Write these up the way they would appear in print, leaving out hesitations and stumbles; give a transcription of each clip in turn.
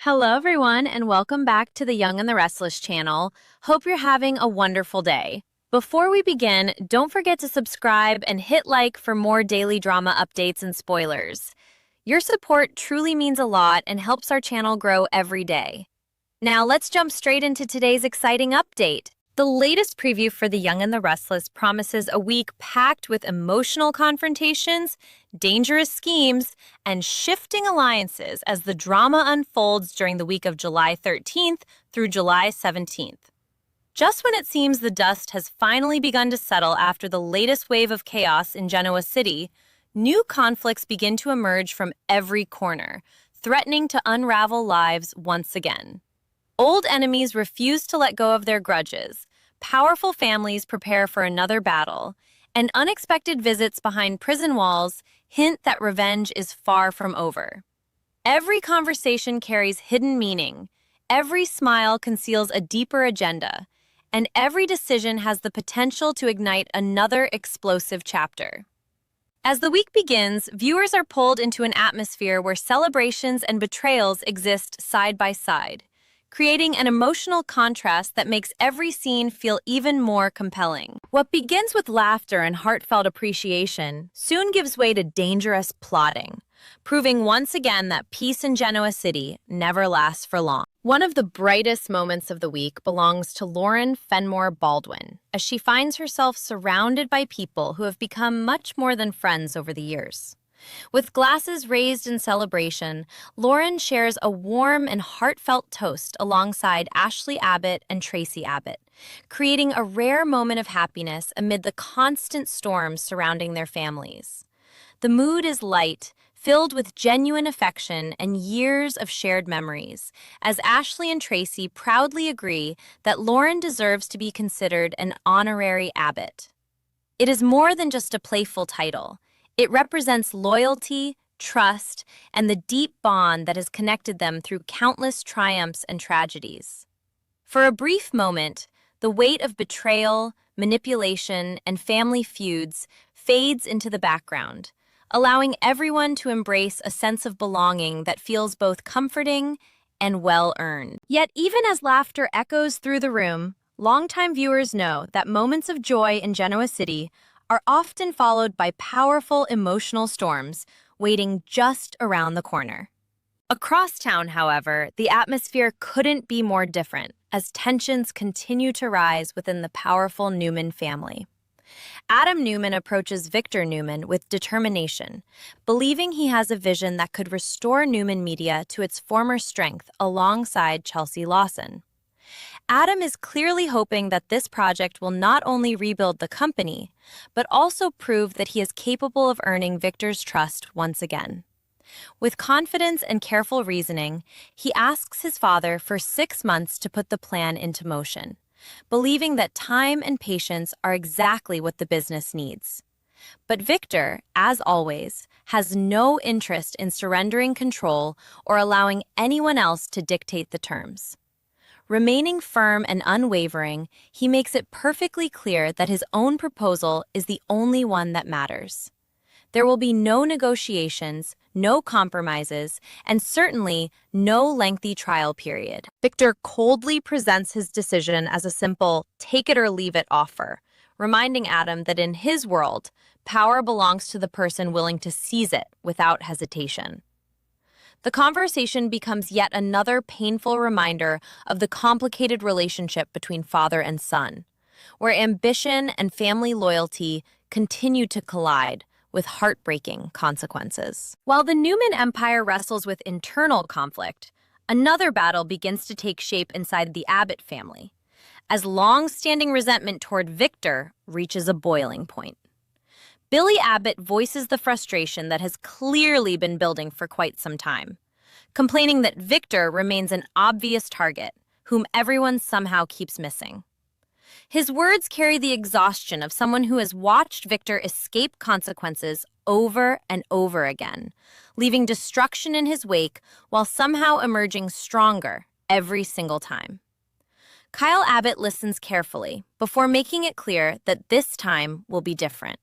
Hello, everyone, and welcome back to the Young and the Restless channel. Hope you're having a wonderful day. Before we begin, don't forget to subscribe and hit like for more daily drama updates and spoilers. Your support truly means a lot and helps our channel grow every day. Now, let's jump straight into today's exciting update. The latest preview for The Young and the Restless promises a week packed with emotional confrontations, dangerous schemes, and shifting alliances as the drama unfolds during the week of July 13th through July 17th. Just when it seems the dust has finally begun to settle after the latest wave of chaos in Genoa City, new conflicts begin to emerge from every corner, threatening to unravel lives once again. Old enemies refuse to let go of their grudges, powerful families prepare for another battle, and unexpected visits behind prison walls hint that revenge is far from over. Every conversation carries hidden meaning, every smile conceals a deeper agenda, and every decision has the potential to ignite another explosive chapter. As the week begins, viewers are pulled into an atmosphere where celebrations and betrayals exist side by side, creating an emotional contrast that makes every scene feel even more compelling. What begins with laughter and heartfelt appreciation soon gives way to dangerous plotting, proving once again that peace in Genoa City never lasts for long. One of the brightest moments of the week belongs to Lauren Fenmore Baldwin, as she finds herself surrounded by people who have become much more than friends over the years. With glasses raised in celebration, Lauren shares a warm and heartfelt toast alongside Ashley Abbott and Tracy Abbott, creating a rare moment of happiness amid the constant storms surrounding their families. The mood is light, filled with genuine affection and years of shared memories, as Ashley and Tracy proudly agree that Lauren deserves to be considered an honorary Abbott. It is more than just a playful title. It represents loyalty, trust, and the deep bond that has connected them through countless triumphs and tragedies. For a brief moment, the weight of betrayal, manipulation, and family feuds fades into the background, allowing everyone to embrace a sense of belonging that feels both comforting and well-earned. Yet even as laughter echoes through the room, longtime viewers know that moments of joy in Genoa City are often followed by powerful emotional storms waiting just around the corner. Across town, however, the atmosphere couldn't be more different as tensions continue to rise within the powerful Newman family. Adam Newman approaches Victor Newman with determination, believing he has a vision that could restore Newman Media to its former strength alongside Chelsea Lawson. Adam is clearly hoping that this project will not only rebuild the company, but also prove that he is capable of earning Victor's trust once again. With confidence and careful reasoning, he asks his father for 6 months to put the plan into motion, believing that time and patience are exactly what the business needs. But Victor, as always, has no interest in surrendering control or allowing anyone else to dictate the terms. Remaining firm and unwavering, he makes it perfectly clear that his own proposal is the only one that matters. There will be no negotiations, no compromises, and certainly no lengthy trial period. Victor coldly presents his decision as a simple take-it-or-leave-it offer, reminding Adam that in his world, power belongs to the person willing to seize it without hesitation. The conversation becomes yet another painful reminder of the complicated relationship between father and son, where ambition and family loyalty continue to collide with heartbreaking consequences. While the Newman empire wrestles with internal conflict, another battle begins to take shape inside the Abbott family, as long-standing resentment toward Victor reaches a boiling point. Billy Abbott voices the frustration that has clearly been building for quite some time, complaining that Victor remains an obvious target, whom everyone somehow keeps missing. His words carry the exhaustion of someone who has watched Victor escape consequences over and over again, leaving destruction in his wake while somehow emerging stronger every single time. Kyle Abbott listens carefully before making it clear that this time will be different.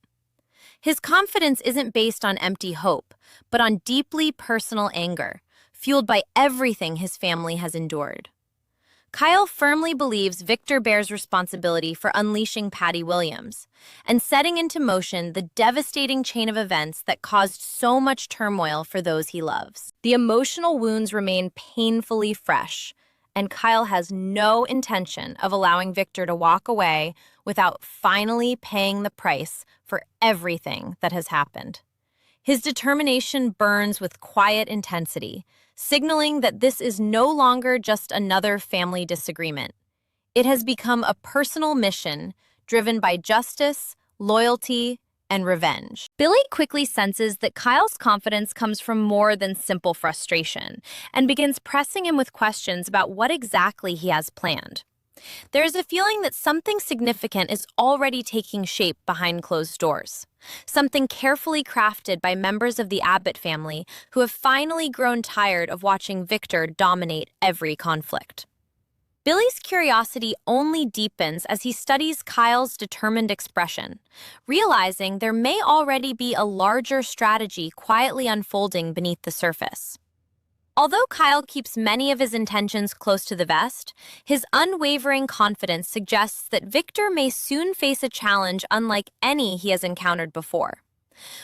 His confidence isn't based on empty hope, but on deeply personal anger, fueled by everything his family has endured. Kyle firmly believes Victor bears responsibility for unleashing Patty Williams and setting into motion the devastating chain of events that caused so much turmoil for those he loves. The emotional wounds remain painfully fresh, and Kyle has no intention of allowing Victor to walk away without finally paying the price for everything that has happened. His determination burns with quiet intensity, signaling that this is no longer just another family disagreement. It has become a personal mission driven by justice, loyalty, and revenge. Billy quickly senses that Kyle's confidence comes from more than simple frustration and begins pressing him with questions about what exactly he has planned. There is a feeling that something significant is already taking shape behind closed doors, something carefully crafted by members of the Abbott family who have finally grown tired of watching Victor dominate every conflict. Billy's curiosity only deepens as he studies Kyle's determined expression, realizing there may already be a larger strategy quietly unfolding beneath the surface. Although Kyle keeps many of his intentions close to the vest, his unwavering confidence suggests that Victor may soon face a challenge unlike any he has encountered before.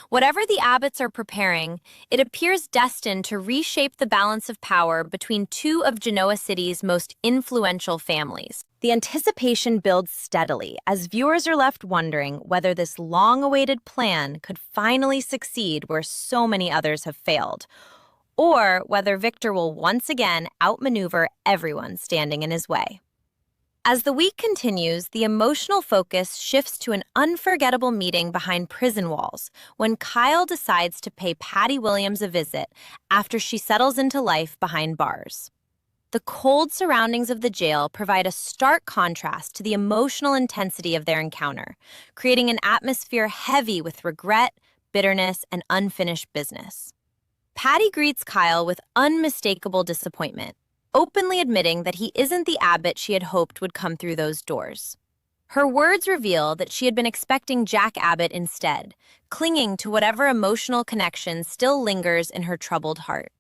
Whatever the Abbotts are preparing, it appears destined to reshape the balance of power between two of Genoa City's most influential families. The anticipation builds steadily as viewers are left wondering whether this long-awaited plan could finally succeed where so many others have failed, or whether Victor will once again outmaneuver everyone standing in his way. As the week continues, the emotional focus shifts to an unforgettable meeting behind prison walls when Kyle decides to pay Patty Williams a visit after she settles into life behind bars. The cold surroundings of the jail provide a stark contrast to the emotional intensity of their encounter, creating an atmosphere heavy with regret, bitterness, and unfinished business. Patty greets Kyle with unmistakable disappointment, openly admitting that he isn't the Abbott she had hoped would come through those doors. Her words reveal that she had been expecting Jack Abbott instead, clinging to whatever emotional connection still lingers in her troubled heart.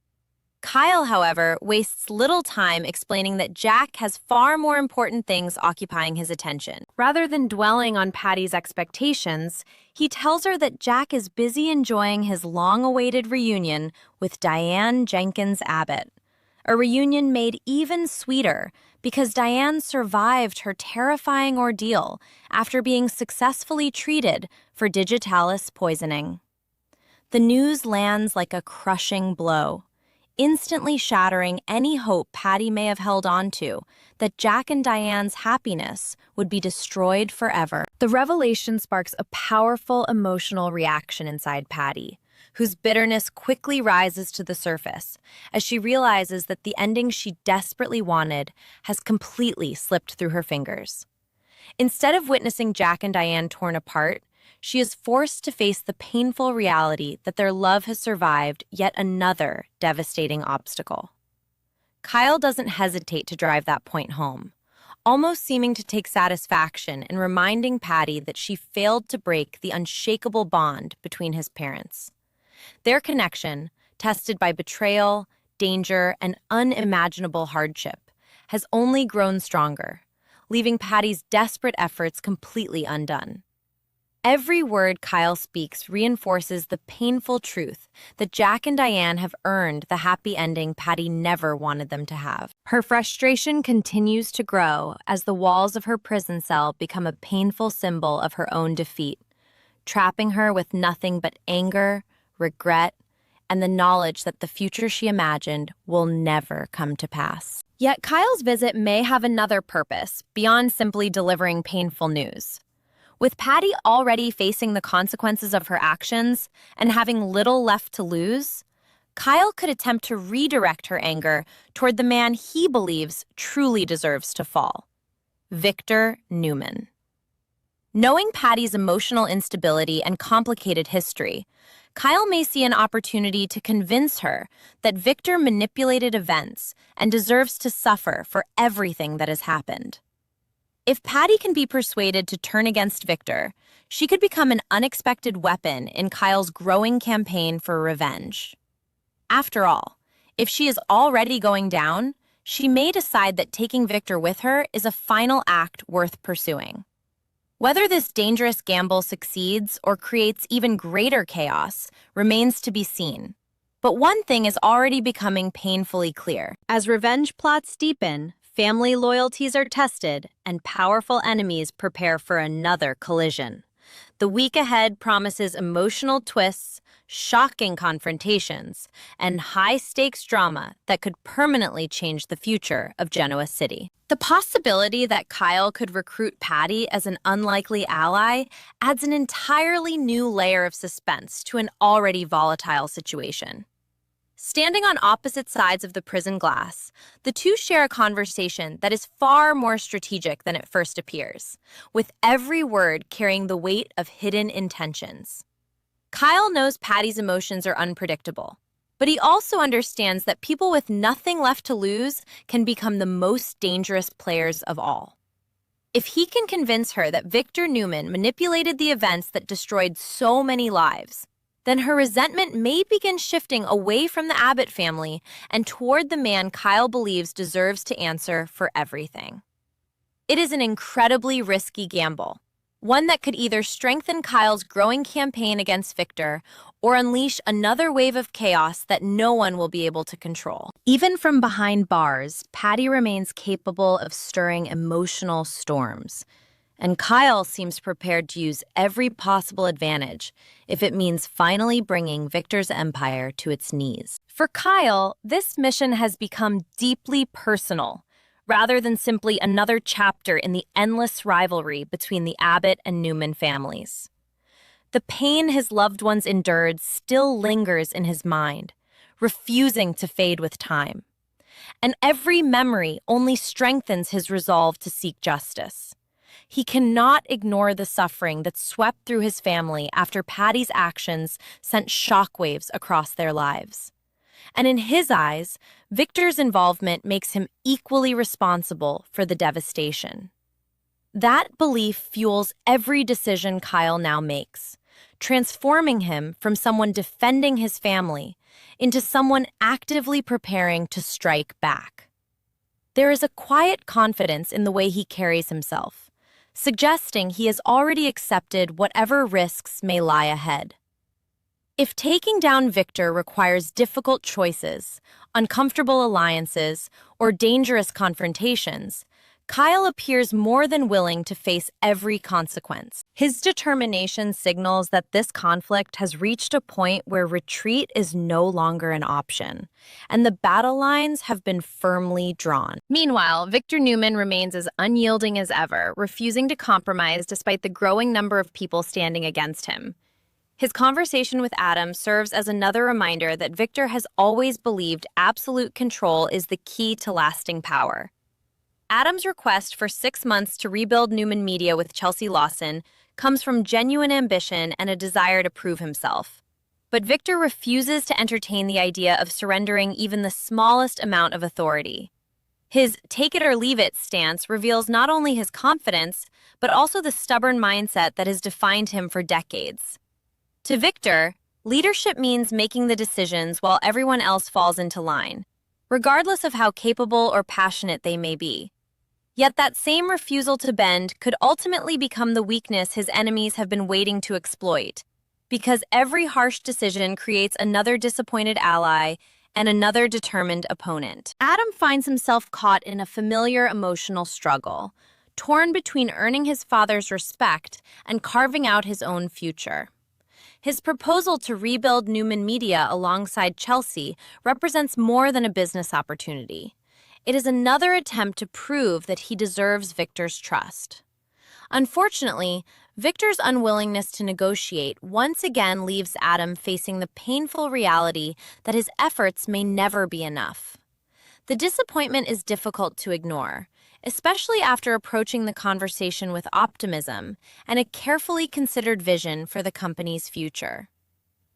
Kyle, however, wastes little time explaining that Jack has far more important things occupying his attention. Rather than dwelling on Patty's expectations, he tells her that Jack is busy enjoying his long-awaited reunion with Diane Jenkins Abbott, a reunion made even sweeter because Diane survived her terrifying ordeal after being successfully treated for digitalis poisoning. The news lands like a crushing blow, instantly shattering any hope Patty may have held on to that Jack and Diane's happiness would be destroyed forever. The revelation sparks a powerful emotional reaction inside Patty, whose bitterness quickly rises to the surface as she realizes that the ending she desperately wanted has completely slipped through her fingers. Instead of witnessing Jack and Diane torn apart, she is forced to face the painful reality that their love has survived yet another devastating obstacle. Kyle doesn't hesitate to drive that point home, almost seeming to take satisfaction in reminding Patty that she failed to break the unshakable bond between his parents. Their connection, tested by betrayal, danger, and unimaginable hardship, has only grown stronger, leaving Patty's desperate efforts completely undone. Every word Kyle speaks reinforces the painful truth that Jack and Diane have earned the happy ending Patty never wanted them to have. Her frustration continues to grow as the walls of her prison cell become a painful symbol of her own defeat, trapping her with nothing but anger, regret, and the knowledge that the future she imagined will never come to pass. Yet Kyle's visit may have another purpose beyond simply delivering painful news. With Patty already facing the consequences of her actions and having little left to lose, Kyle could attempt to redirect her anger toward the man he believes truly deserves to fall, Victor Newman. Knowing Patty's emotional instability and complicated history, Kyle may see an opportunity to convince her that Victor manipulated events and deserves to suffer for everything that has happened. If Patty can be persuaded to turn against Victor, she could become an unexpected weapon in Kyle's growing campaign for revenge. After all, If she is already going down, she may decide that taking Victor with her is a final act worth pursuing. Whether this dangerous gamble succeeds or creates even greater chaos remains to be seen. But one thing is already becoming painfully clear. As revenge plots deepen, family loyalties are tested, and powerful enemies prepare for another collision. The week ahead promises emotional twists, shocking confrontations, and high-stakes drama that could permanently change the future of Genoa City. The possibility that Kyle could recruit Patty as an unlikely ally adds an entirely new layer of suspense to an already volatile situation. Standing on opposite sides of the prison glass, the two share a conversation that is far more strategic than it first appears, with every word carrying the weight of hidden intentions. Kyle knows Patty's emotions are unpredictable, but he also understands that people with nothing left to lose can become the most dangerous players of all. If he can convince her that Victor Newman manipulated the events that destroyed so many lives, then her resentment may begin shifting away from the Abbott family and toward the man Kyle believes deserves to answer for everything. It is an incredibly risky gamble, one that could either strengthen Kyle's growing campaign against Victor or unleash another wave of chaos that no one will be able to control. Even from behind bars, Patty remains capable of stirring emotional storms. And Kyle seems prepared to use every possible advantage if it means finally bringing Victor's empire to its knees. For Kyle, this mission has become deeply personal, rather than simply another chapter in the endless rivalry between the Abbott and Newman families. The pain his loved ones endured still lingers in his mind, refusing to fade with time. And every memory only strengthens his resolve to seek justice. He cannot ignore the suffering that swept through his family after Patty's actions sent shockwaves across their lives. And in his eyes, Victor's involvement makes him equally responsible for the devastation. That belief fuels every decision Kyle now makes, transforming him from someone defending his family into someone actively preparing to strike back. There is a quiet confidence in the way he carries himself, suggesting he has already accepted whatever risks may lie ahead. If taking down Victor requires difficult choices, uncomfortable alliances, or dangerous confrontations, Kyle appears more than willing to face every consequence. His determination signals that this conflict has reached a point where retreat is no longer an option, and the battle lines have been firmly drawn. Meanwhile, Victor Newman remains as unyielding as ever, refusing to compromise despite the growing number of people standing against him. His conversation with Adam serves as another reminder that Victor has always believed absolute control is the key to lasting power. Adam's request for 6 months to rebuild Newman Media with Chelsea Lawson comes from genuine ambition and a desire to prove himself. But Victor refuses to entertain the idea of surrendering even the smallest amount of authority. His take-it-or-leave-it stance reveals not only his confidence, but also the stubborn mindset that has defined him for decades. To Victor, leadership means making the decisions while everyone else falls into line, regardless of how capable or passionate they may be. Yet that same refusal to bend could ultimately become the weakness his enemies have been waiting to exploit, because every harsh decision creates another disappointed ally and another determined opponent. Adam finds himself caught in a familiar emotional struggle, torn between earning his father's respect and carving out his own future. His proposal to rebuild Newman Media alongside Chelsea represents more than a business opportunity. It is another attempt to prove that he deserves Victor's trust. Unfortunately, Victor's unwillingness to negotiate once again leaves Adam facing the painful reality that his efforts may never be enough. The disappointment is difficult to ignore, especially after approaching the conversation with optimism and a carefully considered vision for the company's future.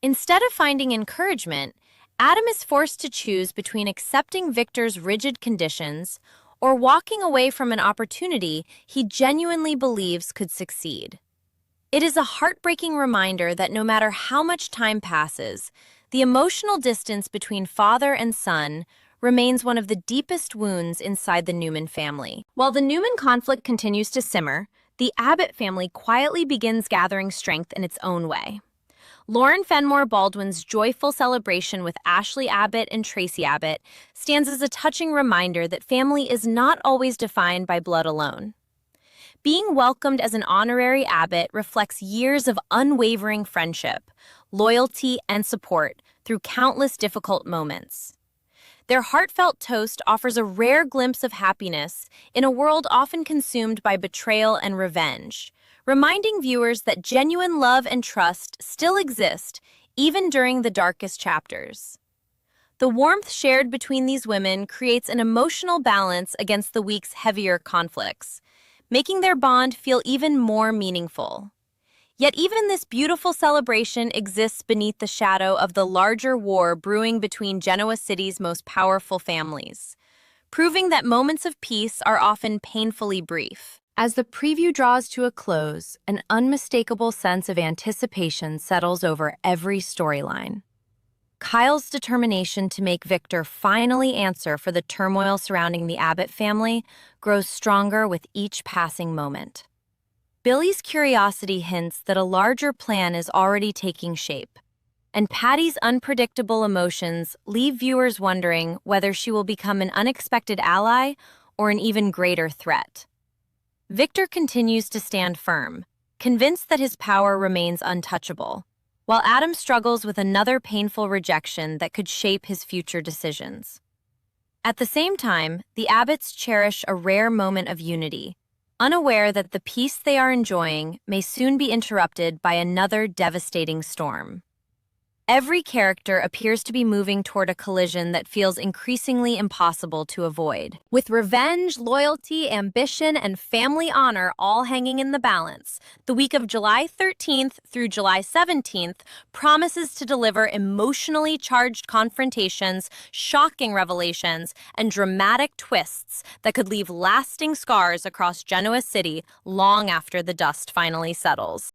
Instead of finding encouragement, Adam is forced to choose between accepting Victor's rigid conditions or walking away from an opportunity he genuinely believes could succeed. It is a heartbreaking reminder that no matter how much time passes, The emotional distance between father and son remains one of the deepest wounds inside the Newman family. While the Newman conflict continues to simmer, the Abbott family quietly begins gathering strength in its own way. Lauren Fenmore Baldwin's joyful celebration with Ashley Abbott and Tracy Abbott stands as a touching reminder that family is not always defined by blood alone. Being welcomed as an honorary Abbott reflects years of unwavering friendship, loyalty, and support through countless difficult moments. Their heartfelt toast offers a rare glimpse of happiness in a world often consumed by betrayal and revenge, reminding viewers that genuine love and trust still exist even during the darkest chapters. The warmth shared between these women creates an emotional balance against the week's heavier conflicts, making their bond feel even more meaningful. Yet even this beautiful celebration exists beneath the shadow of the larger war brewing between Genoa City's most powerful families, proving that moments of peace are often painfully brief. As the preview draws to a close, an unmistakable sense of anticipation settles over every storyline. Kyle's determination to make Victor finally answer for the turmoil surrounding the Abbott family grows stronger with each passing moment. Billy's curiosity hints that a larger plan is already taking shape, and Patty's unpredictable emotions leave viewers wondering whether she will become an unexpected ally or an even greater threat. Victor continues to stand firm, convinced that his power remains untouchable, while Adam struggles with another painful rejection that could shape his future decisions. At the same time, the Abbotts cherish a rare moment of unity, unaware that the peace they are enjoying may soon be interrupted by another devastating storm. Every character appears to be moving toward a collision that feels increasingly impossible to avoid. With revenge, loyalty, ambition, and family honor all hanging in the balance, the week of July 13th through July 17th promises to deliver emotionally charged confrontations, shocking revelations, and dramatic twists that could leave lasting scars across Genoa City long after the dust finally settles.